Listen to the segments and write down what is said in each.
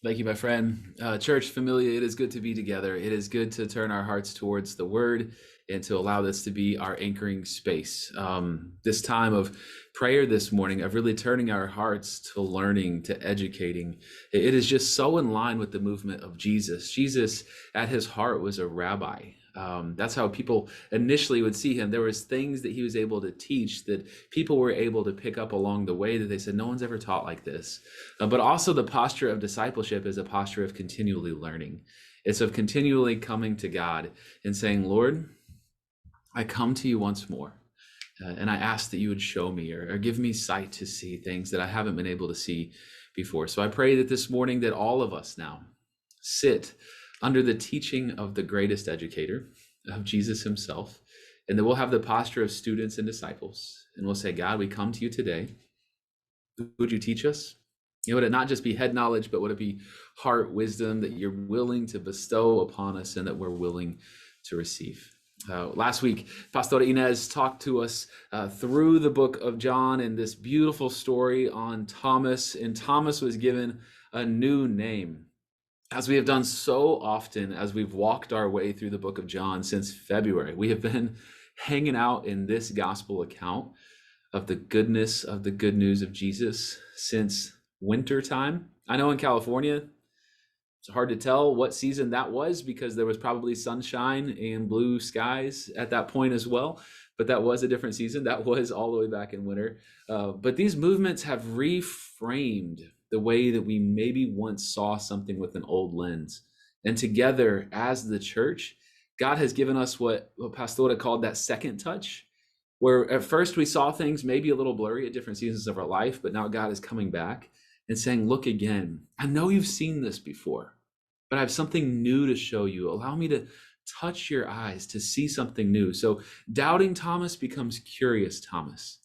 Thank you, my friend. Church Familia, it is good to be together. It is good to turn our hearts towards the Word and to allow this to be our anchoring space. This time of prayer this morning, of really turning our hearts to learning, to educating, it is just so in line with the movement of Jesus. Jesus, at his heart, was a rabbi. That's how people initially would see him. There was things that he was able to teach that people were able to pick up along the way that they said, no one's ever taught like this. But also the posture of discipleship is a posture of continually learning. It's of continually coming to God and saying, Lord, I come to you once more. And I ask that you would show me or give me sight to see things that I haven't been able to see before. So I pray that this morning that all of us now sit under the teaching of the greatest educator, of Jesus himself, and that we'll have the posture of students and disciples. And we'll say, God, we come to you today. Would you teach us? Would it not just be head knowledge, but would it be heart wisdom that you're willing to bestow upon us and that we're willing to receive? Last week, Pastor Inez talked to us through the book of John and this beautiful story on Thomas, and Thomas was given a new name. As we have done so often as we've walked our way through the book of John since February, we have been hanging out in this gospel account of the goodness of the good news of Jesus since winter time. I know in California, it's hard to tell what season that was because there was probably sunshine and blue skies at that point as well. But that was a different season. That was all the way back in winter. But these movements have reframed the way that we maybe once saw something with an old lens. And together as the church, God has given us what Pastora called that second touch, where at first we saw things maybe a little blurry at different seasons of our life, but now God is coming back and saying, look again. I know you've seen this before, but I have something new to show you. Allow me to touch your eyes to see something new. So doubting Thomas becomes curious Thomas.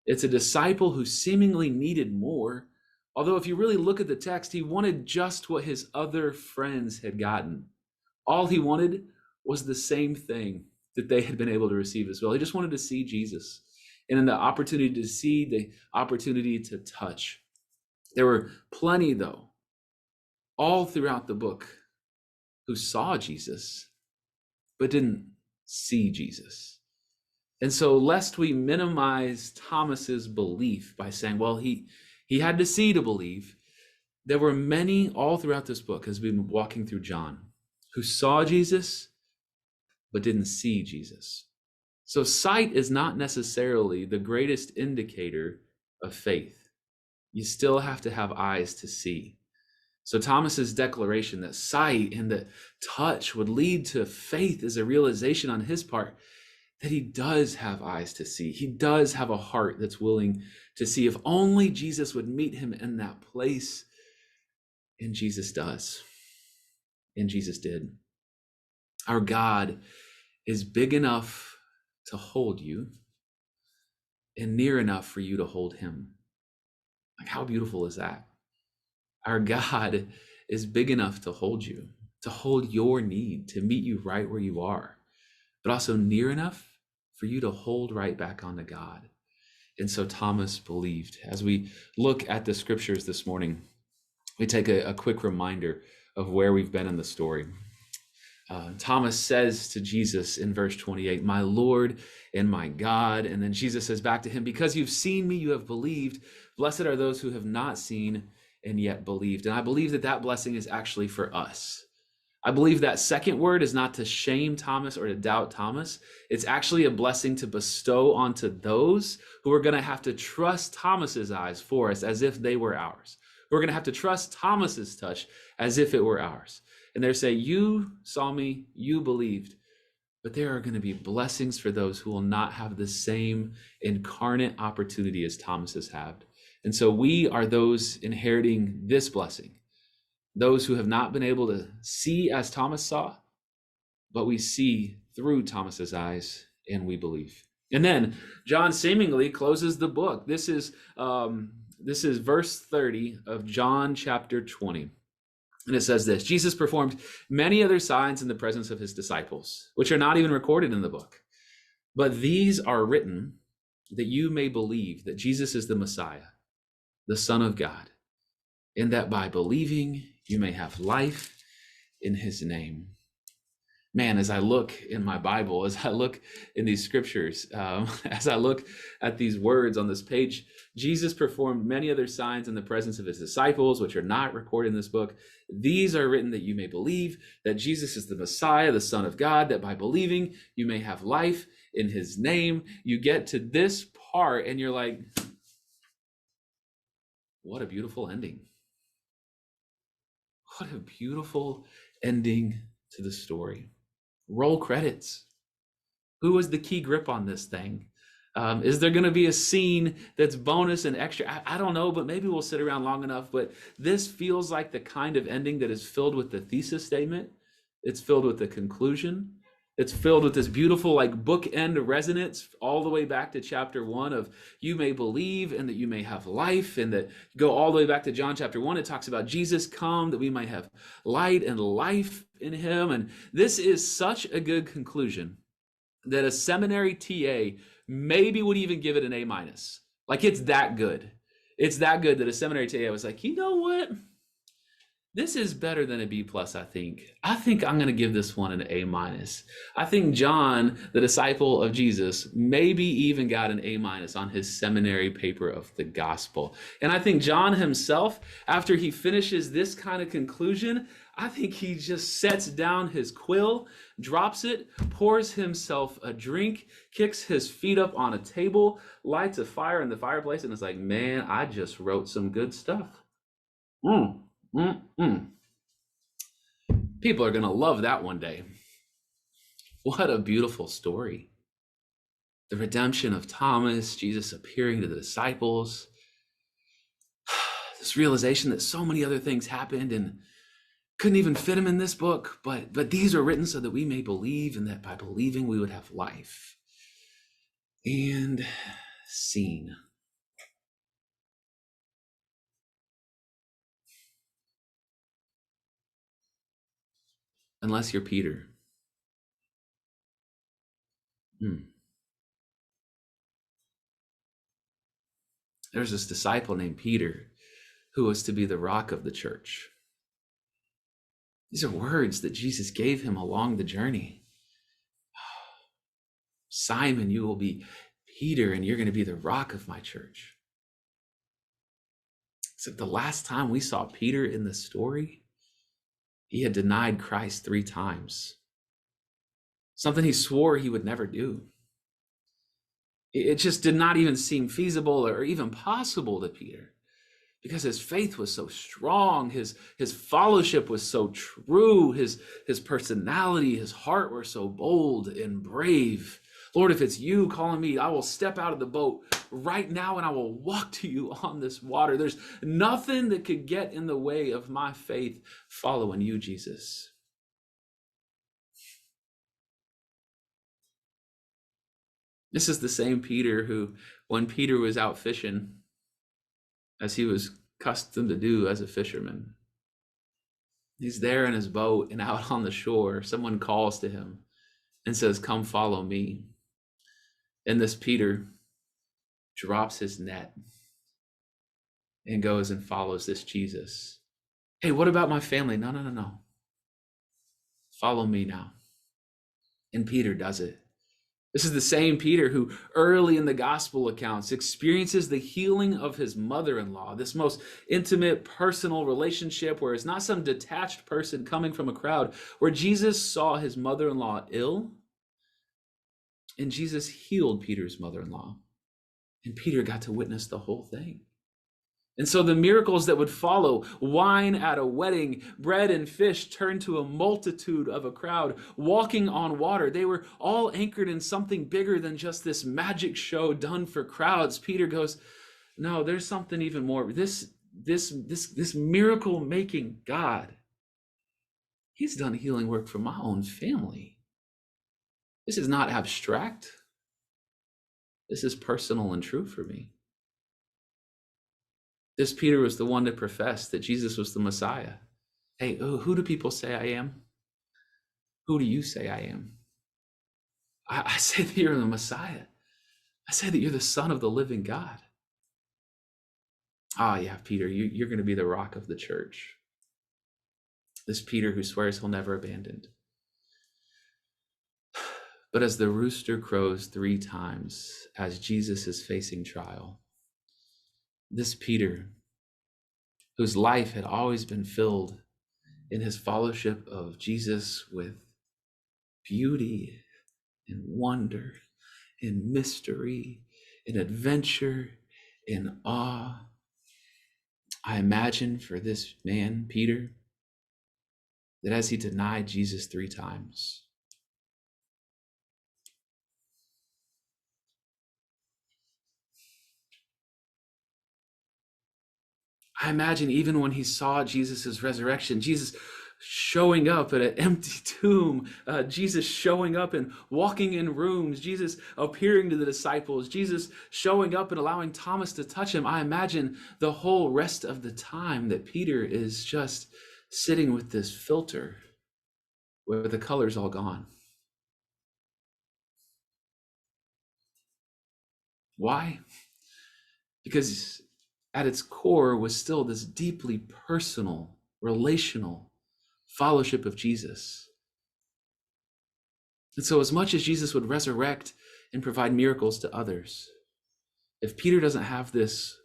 It's a disciple who seemingly needed more. Although if you really look at the text, he wanted just what his other friends had gotten. All he wanted was the same thing that they had been able to receive as well. He just wanted to see Jesus. And in the opportunity to see, the opportunity to touch. There were plenty, though, all throughout the book who saw Jesus, but didn't see Jesus. And so lest we minimize Thomas's belief by saying, well, he had to see to believe, there were many all throughout this book as we've been walking through John who saw Jesus, but didn't see Jesus. So sight is not necessarily the greatest indicator of faith. You still have to have eyes to see. So Thomas's declaration that sight and that touch would lead to faith is a realization on his part that he does have eyes to see. He does have a heart that's willing to see. If only Jesus would meet him in that place. And Jesus does. And Jesus did. Our God is big enough to hold you and near enough for you to hold him. Like, how beautiful is that? Our God is big enough to hold you, to hold your need, to meet you right where you are, but also near enough for you to hold right back onto God. And so Thomas believed. As we look at the scriptures this morning, we take a quick reminder of where we've been in the story. Thomas says to Jesus in verse 28, my Lord and my God. And then Jesus says back to him, because you've seen me, you have believed. Blessed are those who have not seen and yet believed. And I believe that that blessing is actually for us. I believe that second word is not to shame Thomas or to doubt Thomas. It's actually a blessing to bestow onto those who are going to have to trust Thomas's eyes for us as if they were ours. We're going to have to trust Thomas's touch as if it were ours. And they're saying, you saw me, you believed, but there are going to be blessings for those who will not have the same incarnate opportunity as Thomas has had. And so we are those inheriting this blessing, those who have not been able to see as Thomas saw, but we see through Thomas's eyes and we believe. And then John seemingly closes the book. This is verse 30 of John chapter 20. And it says this, Jesus performed many other signs in the presence of his disciples, which are not even recorded in the book. But these are written that you may believe that Jesus is the Messiah, the Son of God, and that by believing you may have life in his name. Man, as I look in my Bible, as I look in these scriptures, as I look at these words on this page, Jesus performed many other signs in the presence of his disciples, which are not recorded in this book. These are written that you may believe that Jesus is the Messiah, the Son of God, that by believing you may have life in his name. You get to this part and you're like, what a beautiful ending. What a beautiful ending to the story. Roll credits. Who was the key grip on this thing? Is there going to be a scene that's bonus and extra? I don't know, but maybe we'll sit around long enough. But this feels like the kind of ending that is filled with the thesis statement. It's filled with the conclusion. It's filled with this beautiful like bookend resonance all the way back to chapter 1 of you may believe and that you may have life, and that go all the way back to John chapter 1. It talks about Jesus come that we might have light and life in him. And this is such a good conclusion that a seminary TA maybe would even give it an A minus. Like it's that good. It's that good that a seminary TA was like, you know what? This is better than a B plus, I think. I think I'm going to give this one an A minus. I think John, the disciple of Jesus, maybe even got an A minus on his seminary paper of the gospel. And I think John himself, after he finishes this kind of conclusion, I think he just sets down his quill, drops it, pours himself a drink, kicks his feet up on a table, lights a fire in the fireplace, and is like, man, I just wrote some good stuff. People are going to love that one day. What a beautiful story. The redemption of Thomas, Jesus appearing to the disciples, this realization that so many other things happened and couldn't even fit them in this book, but these are written so that we may believe, and that by believing we would have life. And scene. Unless you're Peter. There's this disciple named Peter who was to be the rock of the church. These are words that Jesus gave him along the journey. Simon, you will be Peter, and you're going to be the rock of my church. Except the last time we saw Peter in the story, he had denied Christ 3 times. Something he swore he would never do. It just did not even seem feasible or even possible to Peter, because his faith was so strong, his fellowship was so true, his personality, his heart were so bold and brave. Lord, if it's you calling me, I will step out of the boat right now and I will walk to you on this water. There's nothing that could get in the way of my faith following you, Jesus. This is the same Peter who, when Peter was out fishing, as he was accustomed to do as a fisherman, he's there in his boat, and out on the shore, someone calls to him and says, come follow me. And this Peter drops his net and goes and follows this Jesus. Hey, what about my family? No. Follow me now. And Peter does it. This is the same Peter who early in the gospel accounts experiences the healing of his mother-in-law, this most intimate personal relationship where it's not some detached person coming from a crowd, where Jesus saw his mother-in-law ill, and Jesus healed Peter's mother-in-law, and Peter got to witness the whole thing. And so the miracles that would follow, wine at a wedding, bread and fish turned to a multitude of a crowd, walking on water, they were all anchored in something bigger than just this magic show done for crowds. Peter goes, no, there's something even more. This miracle-making God, he's done healing work for my own family. This is not abstract. This is personal and true for me. This Peter was the one to profess that Jesus was the Messiah. Hey, who do people say I am? Who do you say I am? I say that you're the Messiah. I say that you're the Son of the living God. Oh yeah, Peter, you're going to be the rock of the church. This Peter who swears he'll never abandon. But as the rooster crows 3 times, as Jesus is facing trial, this Peter, whose life had always been filled in his fellowship of Jesus with beauty and wonder and mystery and adventure and awe, I imagine for this man, Peter, that as he denied Jesus 3 times, I imagine even when he saw Jesus' resurrection, Jesus showing up at an empty tomb, Jesus showing up and walking in rooms, Jesus appearing to the disciples, Jesus showing up and allowing Thomas to touch him. I imagine the whole rest of the time that Peter is just sitting with this filter where the color's all gone. Why? Because at its core was still this deeply personal, relational fellowship of Jesus. And so as much as Jesus would resurrect and provide miracles to others, if Peter doesn't have this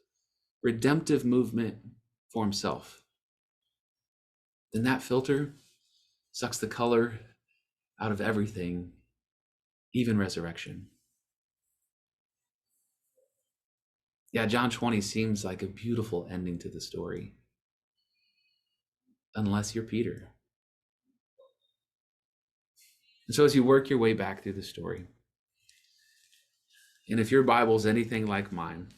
redemptive movement for himself, then that filter sucks the color out of everything, even resurrection. Yeah, John 20 seems like a beautiful ending to the story, unless you're Peter. And so as you work your way back through the story, and if your Bible's anything like mine,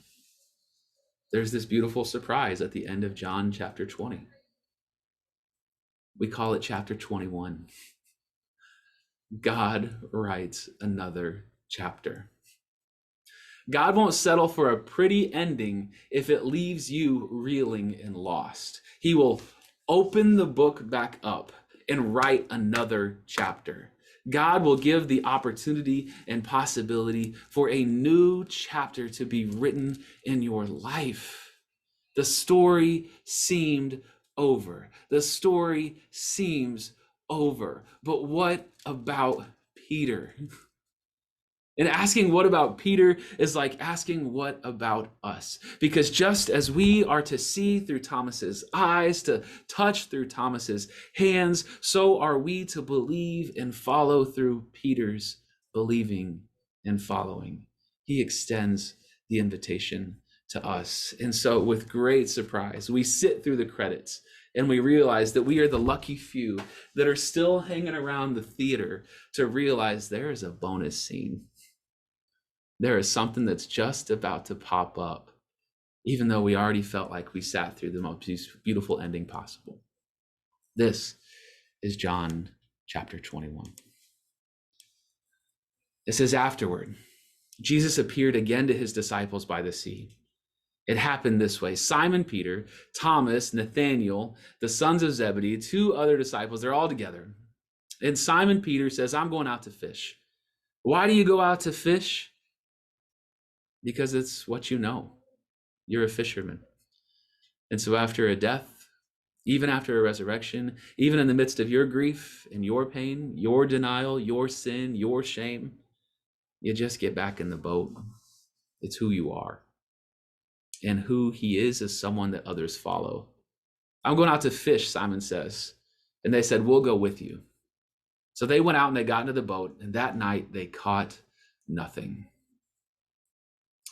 there's this beautiful surprise at the end of John chapter 20. We call it chapter 21. God writes another chapter. God won't settle for a pretty ending if it leaves you reeling and lost. He will open the book back up and write another chapter. God will give the opportunity and possibility for a new chapter to be written in your life. The story seemed over. The story seems over. But what about Peter? And asking what about Peter is like asking what about us? Because just as we are to see through Thomas's eyes, to touch through Thomas's hands, so are we to believe and follow through Peter's believing and following. He extends the invitation to us. And so with great surprise, we sit through the credits and we realize that we are the lucky few that are still hanging around the theater to realize there is a bonus scene. There is something that's just about to pop up, even though we already felt like we sat through the most beautiful ending possible. This is John chapter 21. It says, afterward, Jesus appeared again to his disciples by the sea. It happened this way. Simon Peter, Thomas, Nathanael, the sons of Zebedee, 2 other disciples, they're all together. And Simon Peter says, I'm going out to fish. Why do you go out to fish? Because it's what you know. You're a fisherman. And so after a death, even after a resurrection, even in the midst of your grief and your pain, your denial, your sin, your shame, you just get back in the boat. It's who you are. And who he is someone that others follow. I'm going out to fish, Simon says. And they said, we'll go with you. So they went out and they got into the boat, and that night they caught nothing.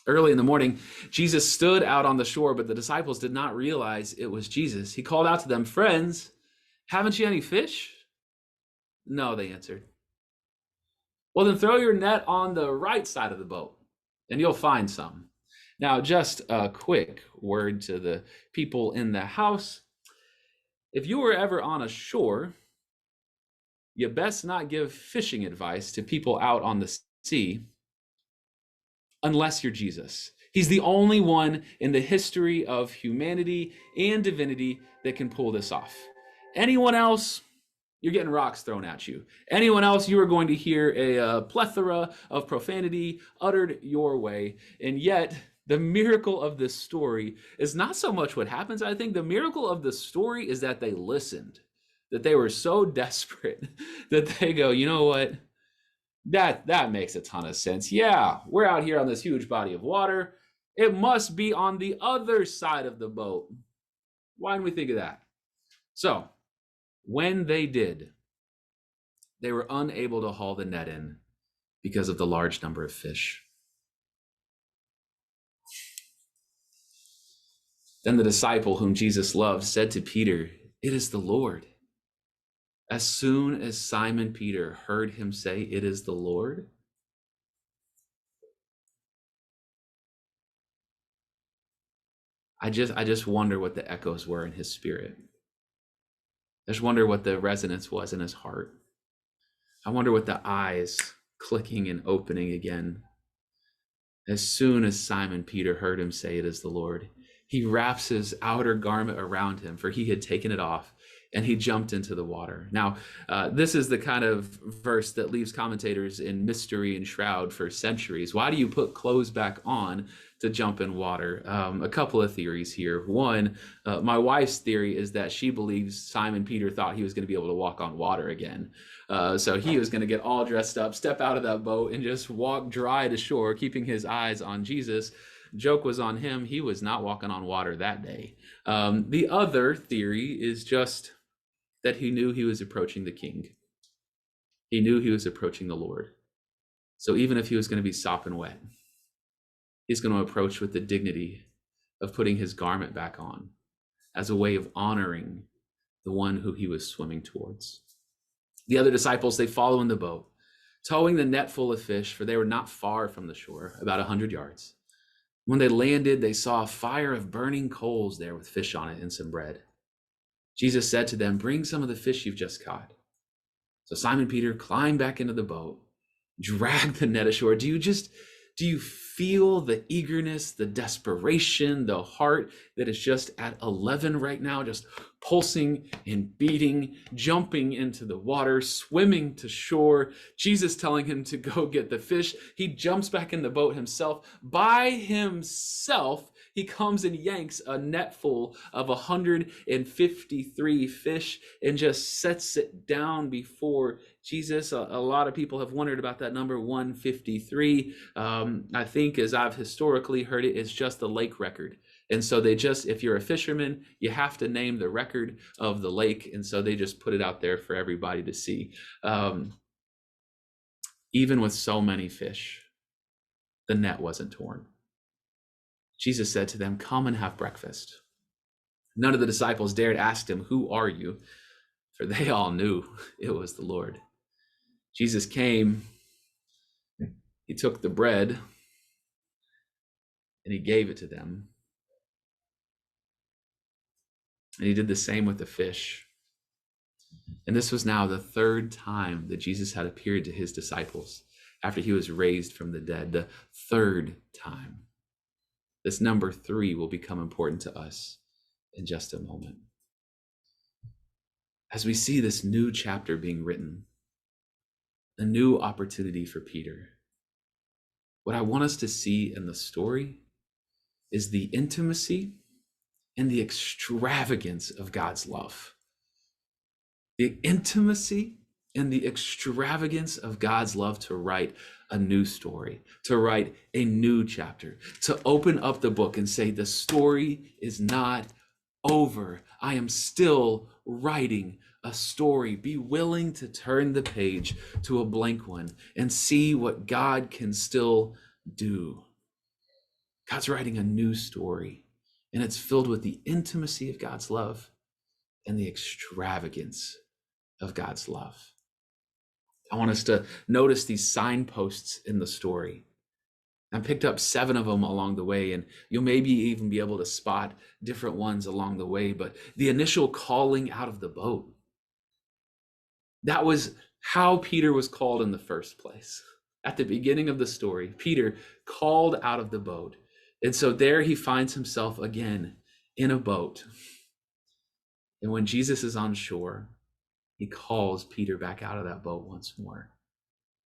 Early in the morning, Jesus stood out on the shore, but the disciples did not realize it was Jesus. He called out to them, friends, haven't you any fish? No, they answered. Well, then throw your net on the right side of the boat, and you'll find some. Now, just a quick word to the people in the house. If you were ever on a shore, you best not give fishing advice to people out on the sea unless you're Jesus. He's the only one in the history of humanity and divinity that can pull this off. Anyone else, you're getting rocks thrown at you. Anyone else, you are going to hear a plethora of profanity uttered your way. And yet, the miracle of this story is not so much what happens. I think the miracle of the story is that they listened. that they were so desperate that they go, you know what? That makes a ton of sense. Yeah, we're out here on this huge body of water. It must be on the other side of the boat. Why didn't we think of that? So, when they did, they were unable to haul the net in because of the large number of fish. Then the disciple whom Jesus loved said to Peter, "It is the Lord." As soon as Simon Peter heard him say, "It is the Lord," I just wonder what the echoes were in his spirit. I just wonder what the resonance was in his heart. I wonder what the eyes clicking and opening again. As soon as Simon Peter heard him say, "It is the Lord," he wraps his outer garment around him, for he had taken it off, and he jumped into the water. Now, this is the kind of verse that leaves commentators in mystery and shroud for centuries. Why do you put clothes back on to jump in water? A couple of theories here. One, my wife's theory is that she believes Simon Peter thought he was going to be able to walk on water again. So he was going to get all dressed up, step out of that boat, and just walk dry to shore, keeping his eyes on Jesus. Joke was on him. He was not walking on water that day. The other theory is just that he knew he was approaching the king. He knew he was approaching the Lord. So even if he was going to be sopping wet, he's going to approach with the dignity of putting his garment back on as a way of honoring the one who he was swimming towards. The other disciples, they follow in the boat, towing the net full of fish, for they were not far from the shore, about 100 yards. When they landed, they saw a fire of burning coals there with fish on it and some bread. Jesus said to them, "Bring some of the fish you've just caught." So Simon Peter climbed back into the boat, dragged the net ashore. Do you feel the eagerness, the desperation, the heart that is just at 11 right now, just pulsing and beating, jumping into the water, swimming to shore, Jesus telling him to go get the fish. He jumps back in the boat himself. By himself, he comes and yanks a net full of 153 fish and just sets it down before Jesus. A lot of people have wondered about that number 153. I think, as I've historically heard it, it's just the lake record. And so they just, if you're a fisherman, you have to name the record of the lake. And so they just put it out there for everybody to see. Even with so many fish, the net wasn't torn. Jesus said to them, "Come and have breakfast." None of the disciples dared ask him, "Who are you?" For they all knew it was the Lord. Jesus came, he took the bread, and he gave it to them. And he did the same with the fish. And this was now the third time that Jesus had appeared to his disciples after he was raised from the dead. The third time. This number 3 will become important to us in just a moment. As we see this new chapter being written, a new opportunity for Peter, what I want us to see in the story is the intimacy and the extravagance of God's love. The intimacy and the extravagance of God's love to write a new story, to write a new chapter, to open up the book and say, the story is not over. I am still writing a story. Be willing to turn the page to a blank one and see what God can still do. God's writing a new story, and it's filled with the intimacy of God's love and the extravagance of God's love. I want us to notice these signposts in the story. I picked up 7 of them along the way, and you'll maybe even be able to spot different ones along the way. But the initial calling out of the boat, that was how Peter was called in the first place. At the beginning of the story, Peter called out of the boat. And so there he finds himself again in a boat. And when Jesus is on shore, he calls Peter back out of that boat once more.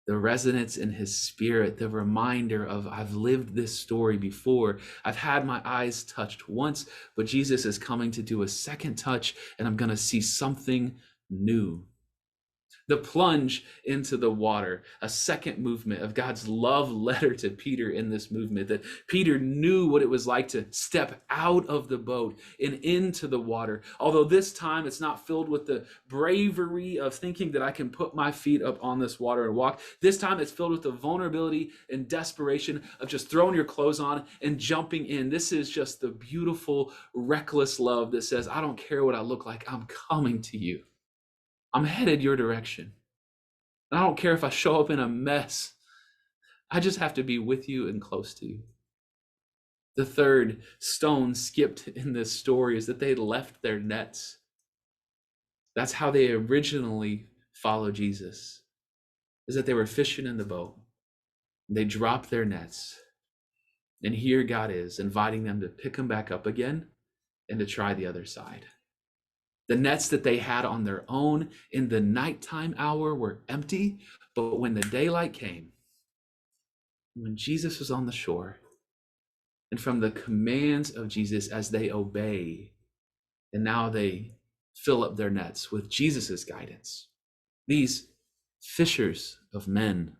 The resonance in his spirit, the reminder of, I've lived this story before. I've had my eyes touched once, but Jesus is coming to do a second touch, and I'm going to see something knew. The plunge into the water, a second movement of God's love letter to Peter in this movement, that Peter knew what it was like to step out of the boat and into the water. Although this time it's not filled with the bravery of thinking that I can put my feet up on this water and walk. This time it's filled with the vulnerability and desperation of just throwing your clothes on and jumping in. This is just the beautiful, reckless love that says, I don't care what I look like, I'm coming to you. I'm headed your direction. I don't care if I show up in a mess. I just have to be with you and close to you. The third stone skipped in this story is that they had left their nets. That's how they originally followed Jesus, is that they were fishing in the boat. They dropped their nets. And here God is inviting them to pick them back up again and to try the other side. The nets that they had on their own in the nighttime hour were empty, but when the daylight came, when Jesus was on the shore, and from the commands of Jesus as they obey, and now they fill up their nets with Jesus's guidance. These fishers of men,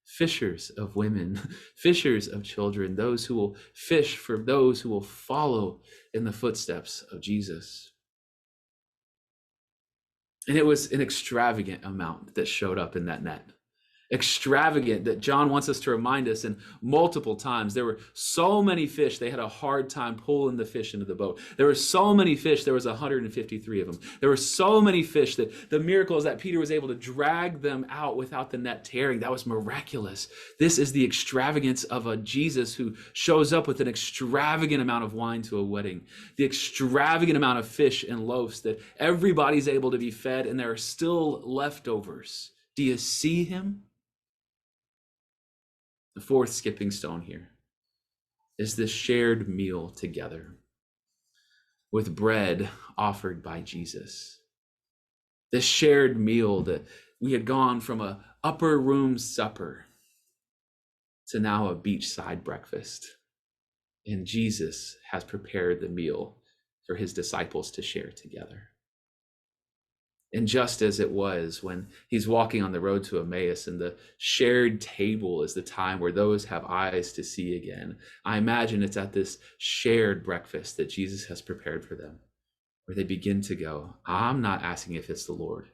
fishers of women, fishers of children, those who will fish for those who will follow in the footsteps of Jesus. And it was an extravagant amount that showed up in that net. Extravagant that John wants us to remind us, and multiple times there were so many fish they had a hard time pulling the fish into the boat. There were so many fish, there was 153 of them. There were so many fish that the miracle is that Peter was able to drag them out without the net tearing. That was miraculous. This is the extravagance of a Jesus who shows up with an extravagant amount of wine to a wedding, the extravagant amount of fish and loaves that everybody's able to be fed, and there are still leftovers. Do you see him? The fourth skipping stone here is this shared meal together with bread offered by Jesus. This shared meal that we had gone from a upper room supper to now a beachside breakfast. And Jesus has prepared the meal for his disciples to share together. And just as it was when he's walking on the road to Emmaus and the shared table is the time where those have eyes to see again, I imagine it's at this shared breakfast that Jesus has prepared for them, where they begin to go, I'm not asking if it's the Lord.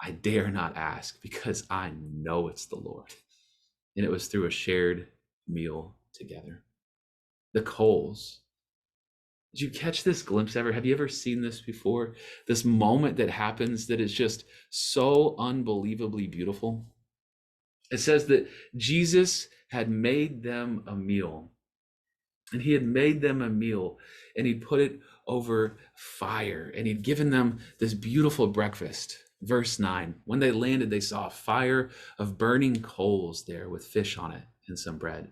I dare not ask because I know it's the Lord. And it was through a shared meal together. The coals. Did you catch this glimpse ever? Have you ever seen this before? This moment that happens that is just so unbelievably beautiful. It says that Jesus had made them a meal. And he had made them a meal and he'd put it over fire and he'd given them this beautiful breakfast. Verse 9, when they landed, they saw a fire of burning coals there with fish on it and some bread.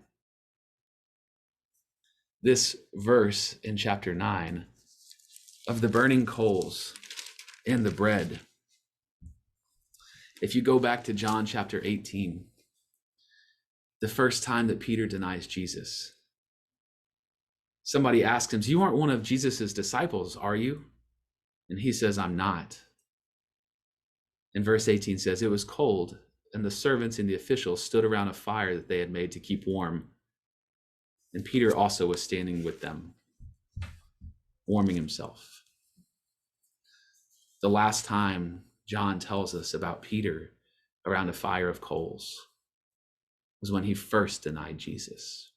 This verse in chapter 9 of the burning coals and the bread. If you go back to John chapter 18, the first time that Peter denies Jesus, somebody asks him, you aren't one of Jesus's disciples, are you? And he says, I'm not. And verse 18 says, it was cold, and the servants and the officials stood around a fire that they had made to keep warm. And Peter also was standing with them, warming himself. The last time John tells us about Peter around a fire of coals was when he first denied Jesus.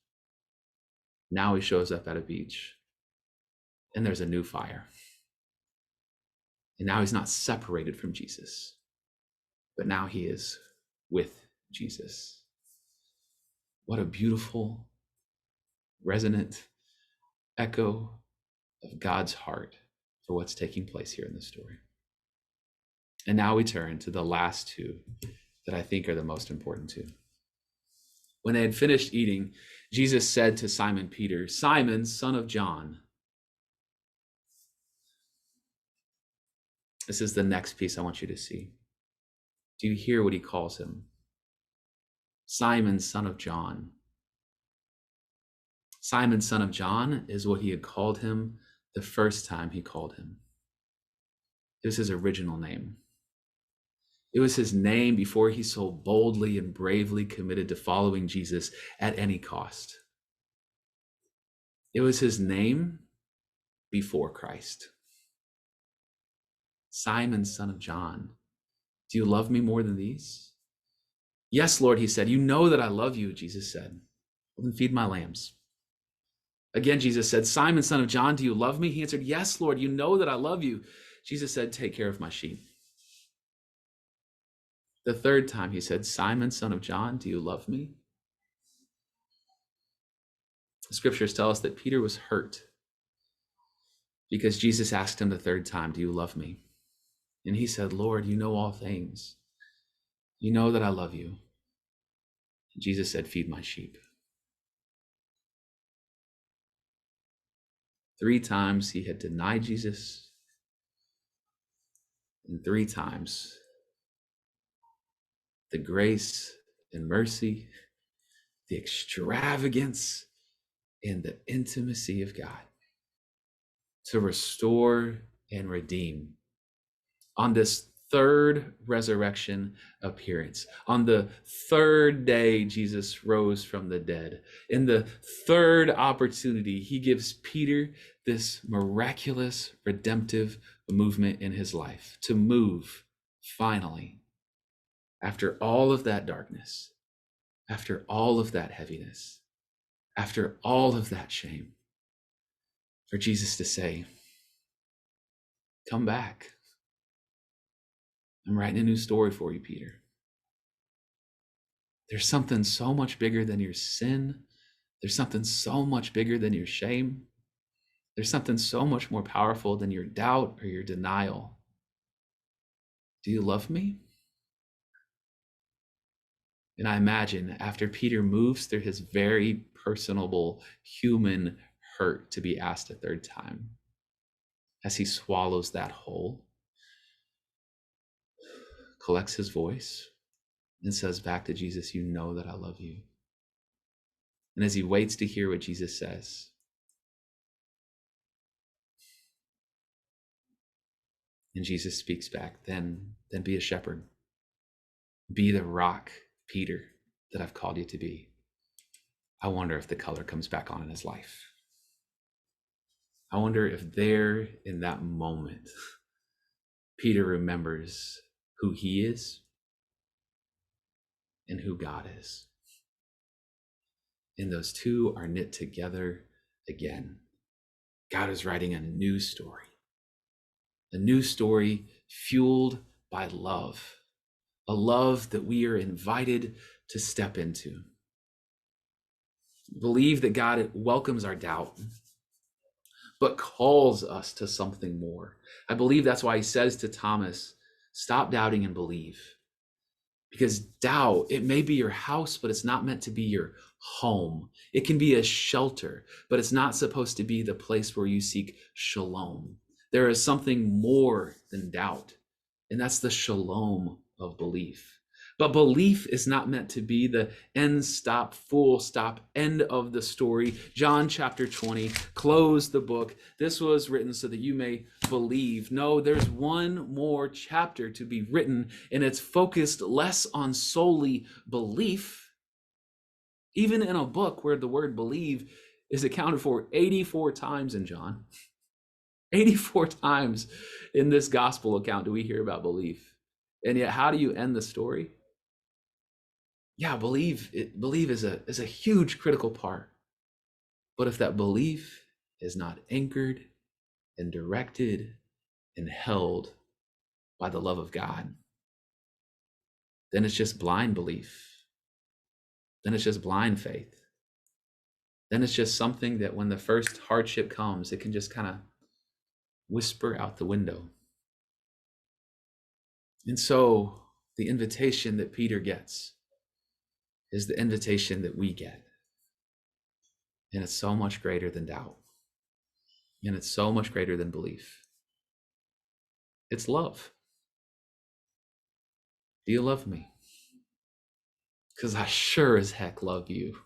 Now he shows up at a beach, and there's a new fire. And now he's not separated from Jesus, but now he is with Jesus. What a beautiful, resonant echo of God's heart for what's taking place here in this story. And now we turn to the last two that I think are the most important two. When they had finished eating, Jesus said to Simon Peter, Simon, son of John. This is the next piece I want you to see. Do you hear what he calls him? Simon, son of John. Simon, son of John is what he had called him the first time he called him. It was his original name. It was his name before he so boldly and bravely committed to following Jesus at any cost. It was his name before Christ. Simon, son of John, do you love me more than these? Yes, Lord, he said. You know that I love you, Jesus said. Well, then feed my lambs. Again, Jesus said, Simon, son of John, do you love me? He answered, yes, Lord, you know that I love you. Jesus said, take care of my sheep. The third time he said, Simon, son of John, do you love me? The scriptures tell us that Peter was hurt because Jesus asked him the third time, do you love me? And he said, Lord, you know all things. You know that I love you. And Jesus said, feed my sheep. 3 times he had denied Jesus, and 3 times the grace and mercy, the extravagance and the intimacy of God to restore and redeem. On this third resurrection appearance, on the third day Jesus rose from the dead, in the third opportunity, he gives Peter this miraculous redemptive movement in his life to move finally, after all of that darkness, after all of that heaviness, after all of that shame, for Jesus to say, come back. I'm writing a new story for you, Peter. There's something so much bigger than your sin. There's something so much bigger than your shame. There's something so much more powerful than your doubt or your denial. Do you love me? And I imagine after Peter moves through his very personable human hurt to be asked a third time, as he swallows that whole, collects his voice, and says back to Jesus, you know that I love you. And as he waits to hear what Jesus says, and Jesus speaks back, then be a shepherd. Be the rock, Peter, that I've called you to be. I wonder if the color comes back on in his life. I wonder if there in that moment, Peter remembers who he is and who God is. And those two are knit together again. God is writing a new story fueled by love, a love that we are invited to step into. Believe that God welcomes our doubt, but calls us to something more. I believe that's why he says to Thomas, stop doubting and believe. Because doubt, it may be your house, but it's not meant to be your home. It can be a shelter, but it's not supposed to be the place where you seek shalom. There is something more than doubt, and that's the shalom of belief. But belief is not meant to be the end stop, full stop, end of the story. John chapter 20, close the book. This was written so that you may believe. No, there's one more chapter to be written, and it's focused less on solely belief. Even in a book where the word believe is accounted for 84 times in John. 84 times in this gospel account do we hear about belief. And yet, how do you end the story? Yeah, believe is a huge critical part. But if that belief is not anchored and directed and held by the love of God, then it's just blind belief. Then it's just blind faith. Then it's just something that when the first hardship comes, it can just kind of whisper out the window. And so the invitation that Peter gets is the invitation that we get. And it's so much greater than doubt. And it's so much greater than belief. It's love. Do you love me? Because I sure as heck love you.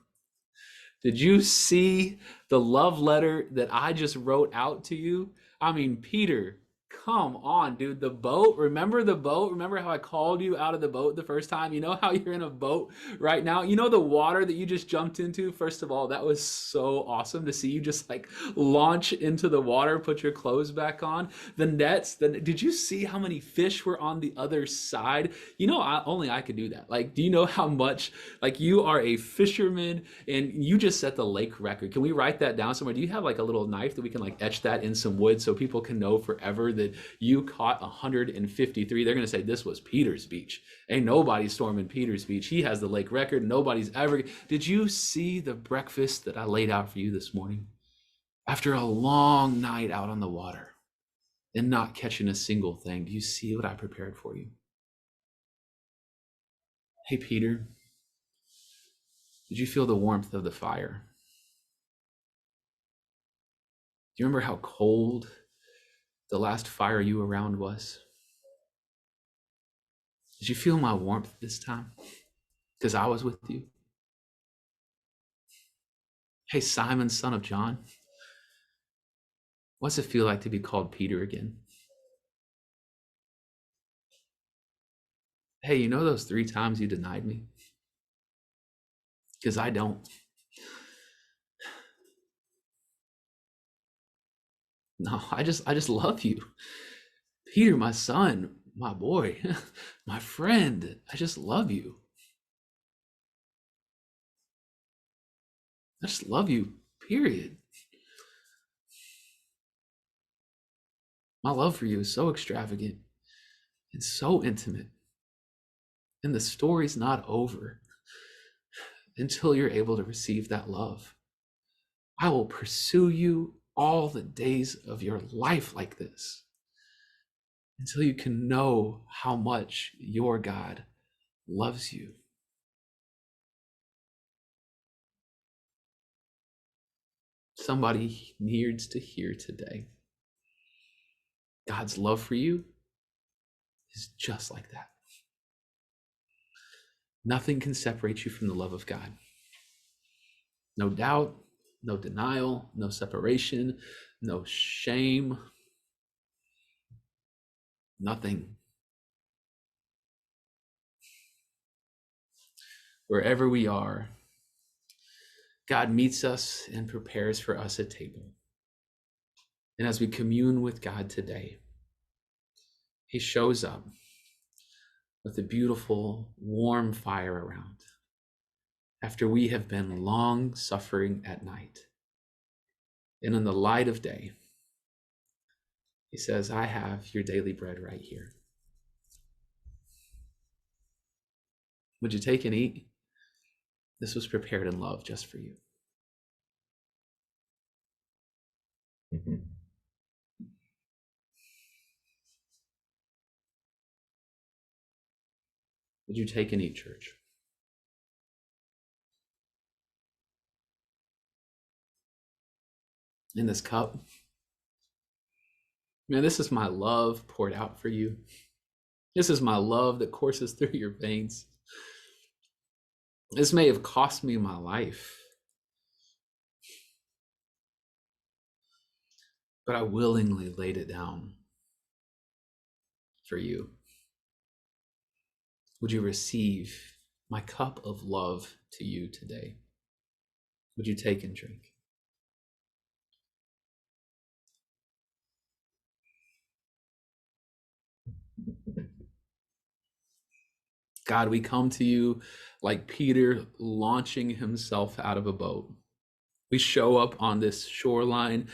Did you see the love letter that I just wrote out to you? I mean, Peter, Come on, dude. The boat. Remember the boat? Remember how I called you out of the boat the first time? You know how you're in a boat right now? You know the water that you just jumped into? First of all, that was so awesome to see you just like launch into the water, put your clothes back on. The nets, did you see how many fish were on the other side? You know, only I could do that. Like, do you know how much, like, you are a fisherman and you just set the lake record? Can we write that down somewhere? Do you have like a little knife that we can like etch that in some wood so people can know forever that you caught 153? They're going to say this was Peter's Beach. Ain't nobody storming Peter's Beach. He has the lake record. Nobody's ever. Did you see the breakfast that I laid out for you this morning? After a long night out on the water and not catching a single thing, do you see what I prepared for you? Hey, Peter, did you feel the warmth of the fire? Do you remember how cold the last fire you were around was? Did you feel my warmth this time? Because I was with you. Hey, Simon, son of John, what's it feel like to be called Peter again? Hey, you know those 3 times you denied me? Because I don't. No, I just love you. Peter, my son, my boy, my friend, I just love you. I just love you, period. My love for you is so extravagant and so intimate. And the story's not over until you're able to receive that love. I will pursue you all the days of your life like this until you can know how much your God loves you. Somebody needs to hear today. God's love for you is just like that. Nothing can separate you from the love of God. No doubt, no denial, no separation, no shame, nothing. Wherever we are, God meets us and prepares for us a table. And as we commune with God today, he shows up with a beautiful, warm fire around after we have been long suffering at night. And in the light of day, he says, I have your daily bread right here. Would you take and eat? This was prepared in love just for you. Mm-hmm. Would you take and eat, church? In this cup, man, this is my love poured out for you. This is my love that courses through your veins. This may have cost me my life, but I willingly laid it down for you. Would you receive my cup of love to you today? Would you take and drink? God, we come to you like Peter launching himself out of a boat. We show up on this shoreline,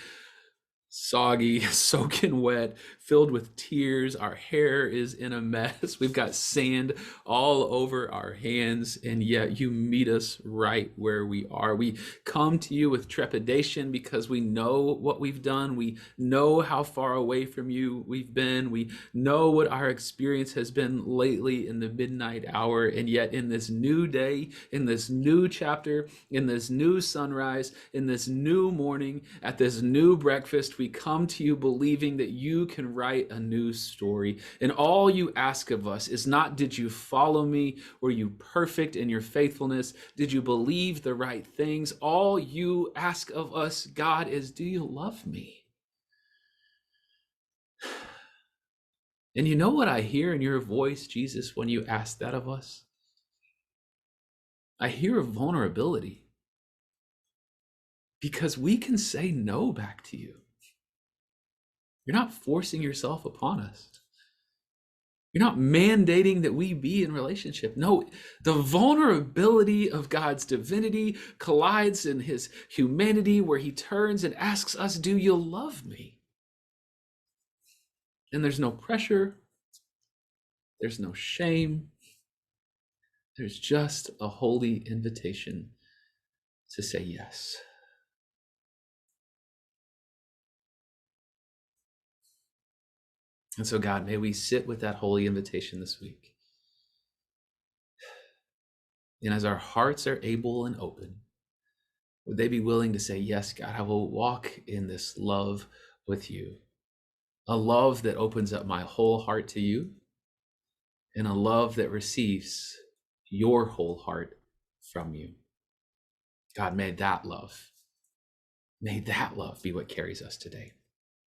soggy, soaking wet, filled with tears. Our hair is in a mess. We've got sand all over our hands, and yet you meet us right where we are. We come to you with trepidation because we know what we've done. We know how far away from you we've been. We know what our experience has been lately in the midnight hour, and yet in this new day, in this new chapter, in this new sunrise, in this new morning, at this new breakfast, we come to you believing that you can write a new story. And all you ask of us is not, did you follow me? Were you perfect in your faithfulness? Did you believe the right things? All you ask of us, God, is, do you love me? And you know what I hear in your voice, Jesus, when you ask that of us? I hear a vulnerability, because we can say no back to you. You're not forcing yourself upon us. You're not mandating that we be in relationship. No, the vulnerability of God's divinity collides in his humanity, where he turns and asks us, do you love me? And there's no pressure. There's no shame. There's just a holy invitation to say yes. And so, God, may we sit with that holy invitation this week. And as our hearts are able and open, would they be willing to say, yes, God, I will walk in this love with you. A love that opens up my whole heart to you, and a love that receives your whole heart from you. God, may that love be what carries us today.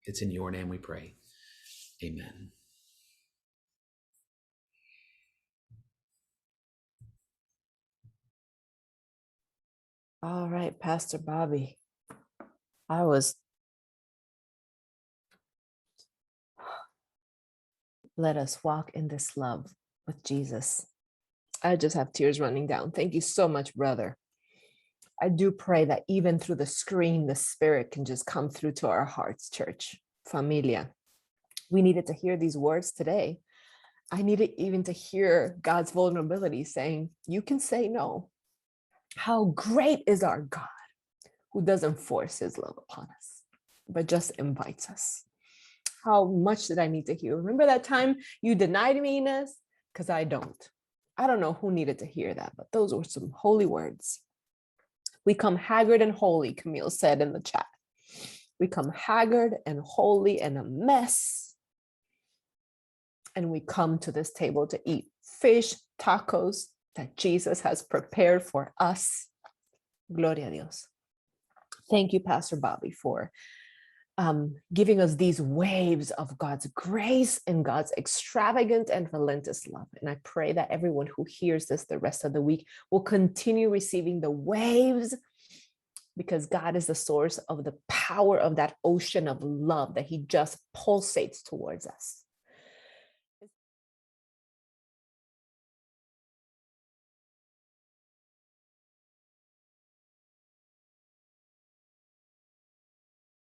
It's in your name we pray. Amen. All right, Pastor Bobby. Let us walk in this love with Jesus. I just have tears running down. Thank you so much, brother. I do pray that even through the screen, the Spirit can just come through to our hearts, church, familia. We needed to hear these words today. I needed even to hear God's vulnerability saying, you can say no. How great is our God, who doesn't force his love upon us, but just invites us. How much did I need to hear? Remember that time you denied me, Inez? Because I don't. I don't know who needed to hear that, but those were some holy words. We come haggard and holy, Camille said in the chat. We come haggard and holy and a mess. And we come to this table to eat fish tacos that Jesus has prepared for us. Gloria a Dios. Thank you, Pastor Bobby, for giving us these waves of God's grace and God's extravagant and relentless love. And I pray that everyone who hears this the rest of the week will continue receiving the waves, because God is the source of the power of that ocean of love that he just pulsates towards us.